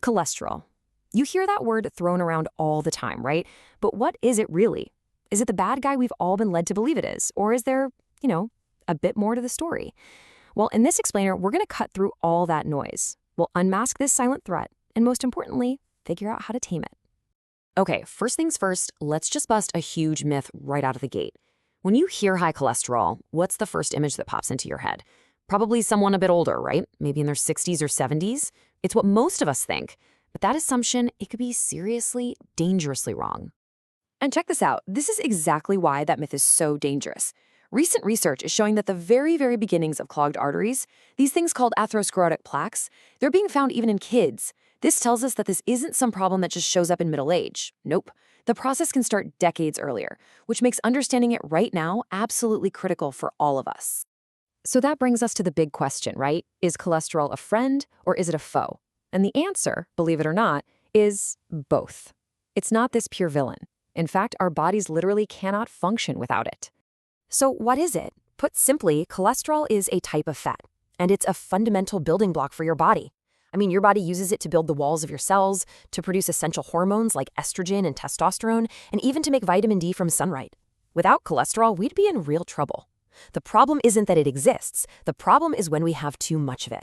Cholesterol. You hear that word thrown around all the time, right? But what is it really? Is it the bad guy we've all been led to believe it is? Or is there, a bit more to the story? Well, in this explainer, we're going to cut through all that noise. We'll unmask this silent threat, and most importantly, figure out how to tame it. Okay, first things first, let's just bust a huge myth right out of the gate. When you hear high cholesterol, what's the first image that pops into your head? Probably someone a bit older, right? Maybe in their 60s or 70s. It's what most of us think. But that assumption, it could be seriously, dangerously wrong. And check this out. This is exactly why that myth is so dangerous. Recent research is showing that the very, very beginnings of clogged arteries, these things called atherosclerotic plaques, they're being found even in kids. This tells us that this isn't some problem that just shows up in middle age. Nope. The process can start decades earlier, which makes understanding it right now absolutely critical for all of us. So that brings us to the big question, right? Is cholesterol a friend or is it a foe? And the answer, believe it or not, is both. It's not this pure villain. In fact, our bodies literally cannot function without it. So what is it? Put simply, cholesterol is a type of fat, and it's a fundamental building block for your body. I mean, your body uses it to build the walls of your cells, to produce essential hormones like estrogen and testosterone, and even to make vitamin D from sunlight. Without cholesterol, we'd be in real trouble. The problem isn't that it exists. The problem is when we have too much of it.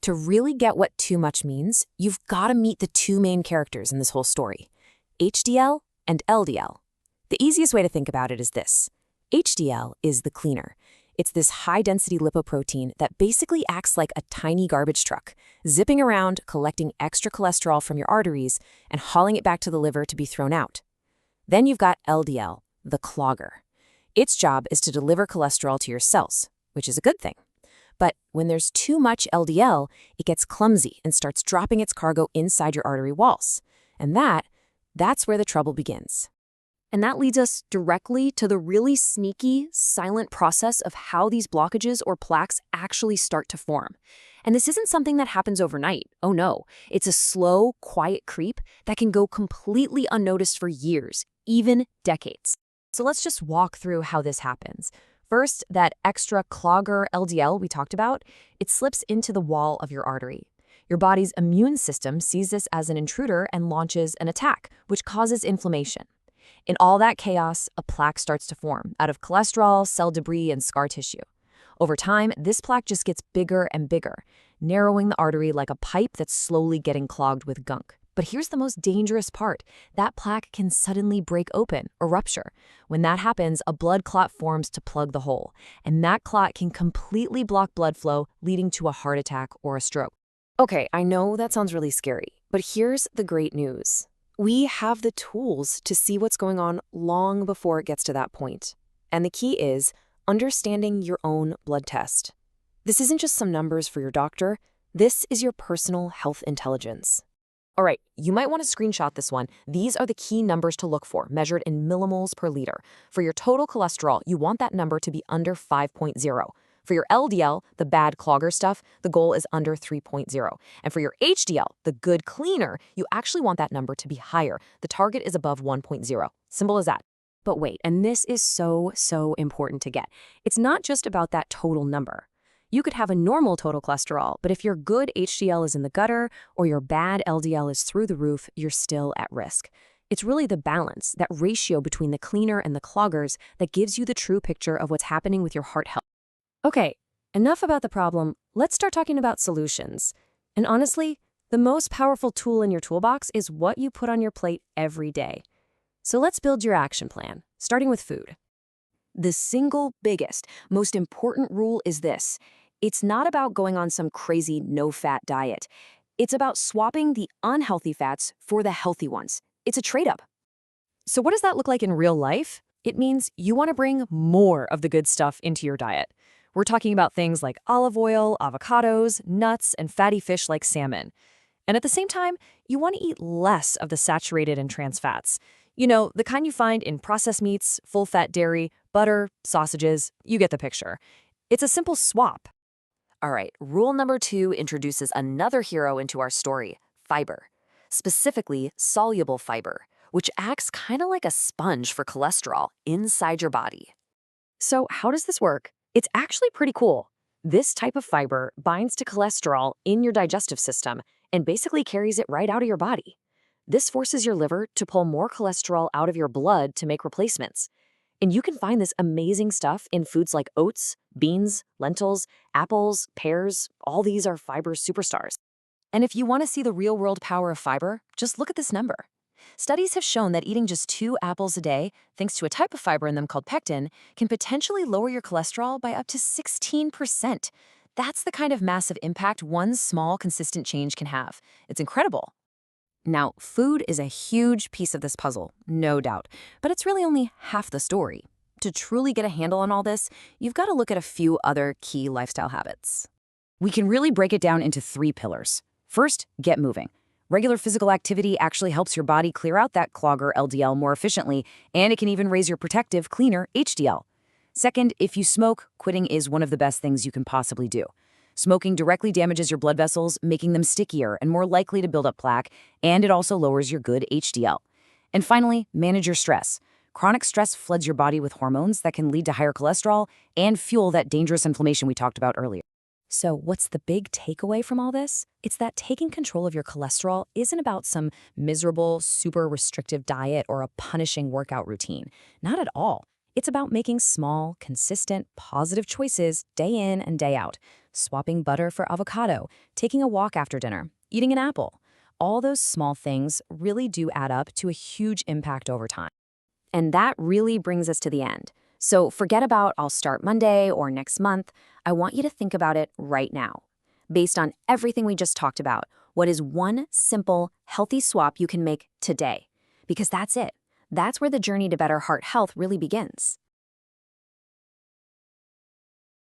To really get what too much means, you've got to meet the two main characters in this whole story, HDL and LDL. The easiest way to think about it is this. HDL is the cleaner. It's this high-density lipoprotein that basically acts like a tiny garbage truck, zipping around, collecting extra cholesterol from your arteries and hauling it back to the liver to be thrown out. Then you've got LDL, the clogger. Its job is to deliver cholesterol to your cells, which is a good thing. But when there's too much LDL, it gets clumsy and starts dropping its cargo inside your artery walls. And that's where the trouble begins. And that leads us directly to the really sneaky, silent process of how these blockages or plaques actually start to form. And this isn't something that happens overnight. Oh no, it's a slow, quiet creep that can go completely unnoticed for years, even decades. So let's just walk through how this happens. First, that extra clogger LDL we talked about, it slips into the wall of your artery. Your body's immune system sees this as an intruder and launches an attack, which causes inflammation. In all that chaos, a plaque starts to form out of cholesterol, cell debris, and scar tissue. Over time, this plaque just gets bigger and bigger, narrowing the artery like a pipe that's slowly getting clogged with gunk. But here's the most dangerous part. That plaque can suddenly break open or rupture. When that happens, a blood clot forms to plug the hole, and that clot can completely block blood flow, leading to a heart attack or a stroke. Okay, I know that sounds really scary, but here's the great news. We have the tools to see what's going on long before it gets to that point. And the key is understanding your own blood test. This isn't just some numbers for your doctor. This is your personal health intelligence. All right, you might want to screenshot this one. These are the key numbers to look for, measured in millimoles per liter. For your total cholesterol, you want that number to be under 5.0. For your LDL, the bad clogger stuff, the goal is under 3.0. And for your HDL, the good cleaner, you actually want that number to be higher. The target is above 1.0. Simple as that. But wait, and this is so important to get. It's not just about that total number. You could have a normal total cholesterol, but if your good HDL is in the gutter or your bad LDL is through the roof, you're still at risk. It's really the balance, that ratio between the cleaner and the cloggers, that gives you the true picture of what's happening with your heart health. Okay, enough about the problem. Let's start talking about solutions. And honestly, the most powerful tool in your toolbox is what you put on your plate every day. So let's build your action plan, starting with food. The single biggest, most important rule is this. It's not about going on some crazy no-fat diet. It's about swapping the unhealthy fats for the healthy ones. It's a trade-up. So what does that look like in real life? It means you want to bring more of the good stuff into your diet. We're talking about things like olive oil, avocados, nuts, and fatty fish like salmon. And at the same time, you want to eat less of the saturated and trans fats. You know, the kind you find in processed meats, full-fat dairy, butter, sausages. You get the picture. It's a simple swap. All right, rule number 2 introduces another hero into our story, fiber. Specifically, soluble fiber, which acts kind of like a sponge for cholesterol inside your body. So how does this work? It's actually pretty cool. This type of fiber binds to cholesterol in your digestive system and basically carries it right out of your body. This forces your liver to pull more cholesterol out of your blood to make replacements. And you can find this amazing stuff in foods like oats, beans, lentils, apples, pears. All these are fiber superstars. And if you want to see the real-world power of fiber, just look at this number. Studies have shown that eating just 2 apples a day, thanks to a type of fiber in them called pectin, can potentially lower your cholesterol by up to 16%. That's the kind of massive impact one small, consistent change can have. It's incredible. Now, food is a huge piece of this puzzle, no doubt, but it's really only half the story. To truly get a handle on all this, you've got to look at a few other key lifestyle habits. We can really break it down into 3 pillars. First, get moving. Regular physical activity actually helps your body clear out that clogger LDL more efficiently, and it can even raise your protective, cleaner HDL. Second, if you smoke, quitting is one of the best things you can possibly do. Smoking directly damages your blood vessels, making them stickier and more likely to build up plaque, and it also lowers your good HDL. And finally, manage your stress. Chronic stress floods your body with hormones that can lead to higher cholesterol and fuel that dangerous inflammation we talked about earlier. So what's the big takeaway from all this? It's that taking control of your cholesterol isn't about some miserable, super restrictive diet or a punishing workout routine. Not at all. It's about making small, consistent, positive choices day in and day out. Swapping butter for avocado, taking a walk after dinner, eating an apple. All those small things really do add up to a huge impact over time. And that really brings us to the end. So forget about I'll start Monday or next month. I want you to think about it right now. Based on everything we just talked about, what is one simple, healthy swap you can make today? Because that's it. That's where the journey to better heart health really begins.